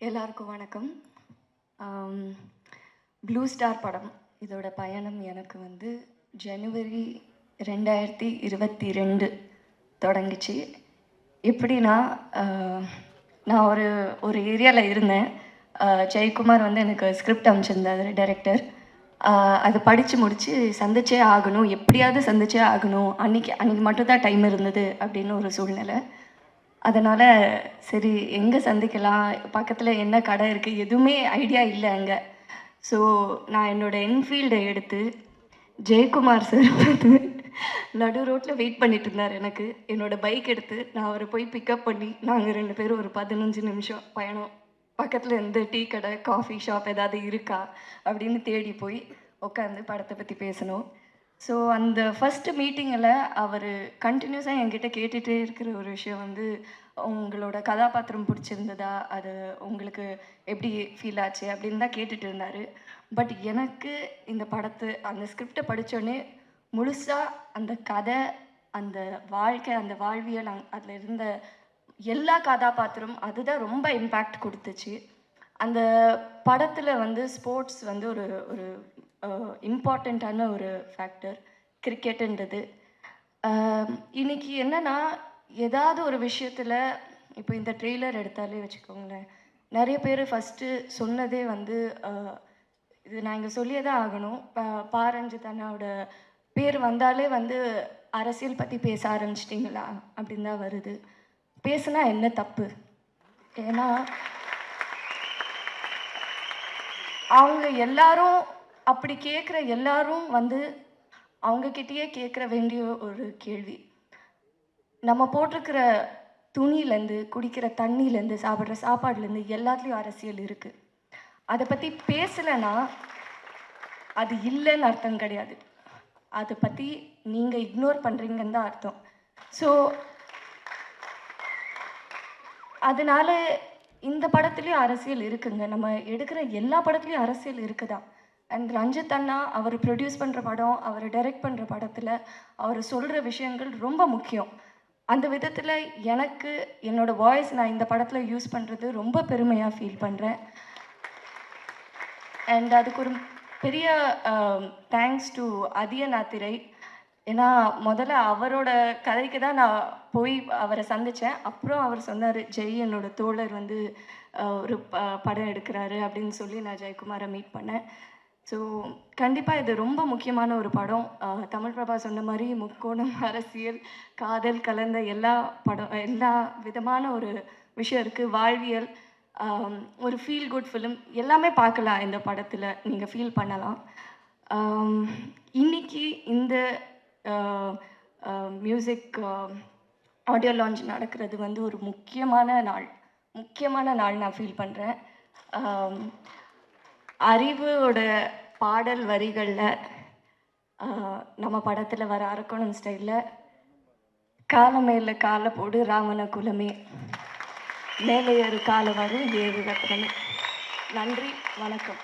எல்லாருக்கும் வணக்கம். Blue star படம் இதோட பயணம் எனக்கு வந்து ஜனவரி 2022 தொடங்குச்சு. எப்படின்னா, நான் ஒரு ஏரியாவில் இருந்தேன். ஜெயக்குமார் வந்து எனக்கு ஸ்கிரிப்ட் அனுப்பிச்சிருந்தார் டைரக்டர். அதை படித்து முடித்து சந்திச்சே ஆகணும், எப்படியாவது சந்திச்சே ஆகணும், அன்னைக்கு மட்டும்தான் டைம் இருந்தது அப்படின்னு ஒரு சூழ்நிலை. அதனால் சரி எங்கே சந்திக்கலாம், பக்கத்தில் என்ன கடை இருக்குது, எதுவுமே ஐடியா இல்லை அங்கே. ஸோ நான் என்னோடய என்ஃபீல்டை எடுத்து ஜெயக்குமார் சார் வந்து நடு ரோட்டில் வெயிட் பண்ணிட்டு இருந்தார். என்னோடய பைக் எடுத்து நான் அவரை போய் பிக்கப் பண்ணி நாங்கள் 2 பேரும் ஒரு 15 நிமிஷம் பயணம், பக்கத்தில் இருந்து டீ கடை, காஃபி ஷாப் ஏதாவது இருக்கா அப்படின்னு தேடி போய் உட்காந்து படத்தை பற்றி பேசணும். ஸோ அந்த ஃபஸ்ட்டு மீட்டிங்கில் அவர் கண்டினியூஸாக என்கிட்ட கேட்டுகிட்டே இருக்கிற ஒரு விஷயம் வந்து, உங்களோட கதாபாத்திரம் பிடிச்சிருந்ததா, அது உங்களுக்கு எப்படி ஃபீல் ஆச்சு அப்படின்னு தான் கேட்டுட்டு இருந்தார். பட் எனக்கு இந்த அந்த ஸ்கிரிப்டை படித்தோடனே முழுசாக அந்த கதை, அந்த வாழ்க்கை, அந்த வாழ்வியல், அதில் இருந்த எல்லா கதாபாத்திரம் அதுதான் ரொம்ப இம்பேக்ட் கொடுத்துச்சு. அந்த படத்தில் வந்து ஸ்போர்ட்ஸ் வந்து ஒரு ஒரு இம்பார்ட்டண்ட்டான ஒரு ஃபேக்டர், கிரிக்கெட்டுன்றது. இன்றைக்கி என்னென்னா, ஏதாவது ஒரு விஷயத்தில் இப்போ இந்த ட்ரெய்லர் எடுத்தாலே வச்சுக்கோங்களேன், நிறைய பேர் ஃபஸ்ட்டு சொன்னதே வந்து இது நான் இங்கே சொல்லியே தான் ஆகணும். பாரஞ்சித் அண்ணாவோட பேர் வந்தாலே வந்து அரசியல் பற்றி பேச ஆரம்பிச்சிட்டிங்களா அப்படின்னு தான் வருது. பேசுனா என்ன தப்பு? ஏன்னா அவங்க எல்லாரும் அப்படி கேட்குற எல்லாரும் வந்து அவங்கக்கிட்டேயே கேட்குற வேண்டிய ஒரு கேள்வி, நம்ம போட்டிருக்கிற துணியிலேருந்து, குடிக்கிற தண்ணியிலேருந்து, சாப்பிட்ற சாப்பாடுலேருந்து எல்லாத்துலேயும் அரசியல் இருக்குது. அதை பற்றி பேசலைன்னா அது இல்லைன்னு அர்த்தம் கிடையாது. அதை பற்றி நீங்கள் இக்னோர் பண்ணுறீங்கன்னு தான் அர்த்தம். ஸோ அதனால இந்த படத்துலேயும் அரசியல் இருக்குங்க. நம்ம எடுக்கிற எல்லா படத்துலேயும் அரசியல் இருக்குதா. அண்ட் ரஞ்சித் அண்ணா அவர் ப்ரொடியூஸ் பண்ணுற படம், அவர் டைரக்ட் பண்ணுற படத்தில் அவர் சொல்கிற விஷயங்கள் ரொம்ப முக்கியம். அந்த விதத்தில் எனக்கு என்னோடய வாய்ஸ் நான் இந்த படத்தில் யூஸ் பண்ணுறது ரொம்ப பெருமையாக ஃபீல் பண்ணுறேன். அண்ட் அதுக்கு ஒரு பெரிய தேங்க்ஸ் டு அதியநாத்திரை. ஏன்னா முதல்ல அவரோட கதைக்கு தான் நான் போய் அவரை சந்தித்தேன். அப்புறம் அவர் சொன்னார், ஜெய் என்னோட தோழர் வந்து ஒரு படம் எடுக்கிறாரு அப்படின்னு சொல்லி நான் ஜெயக்குமாரை மீட் பண்ணேன். ஸோ கண்டிப்பாக இது ரொம்ப முக்கியமான ஒரு படம். தமிழ் பிரபா சொன்ன மாதிரி முக்கோணம், அரசியல், காதல் கலந்த எல்லா விதமான ஒரு விஷயம் இருக்குது. வாழ்வியல், ஒரு ஃபீல் குட் ஃபிலிம் எல்லாமே பார்க்கலாம் இந்த படத்தில், நீங்கள் ஃபீல் பண்ணலாம். இன்றைக்கி இந்த மியூசிக் ஆடியோ லான்ச் நடக்கிறது வந்து ஒரு முக்கியமான நாள் நான் ஃபீல் பண்ணுறேன். அறிவோட பாடல் வரிகளில் நம்ம படத்தில் வர அரக்கோணம் ஸ்டைலில், காலமேல காலை போடு ராமன குலமே, மேலே ஏறு காலை வரும் ஏறு ரத்னமே. நன்றி, வணக்கம்.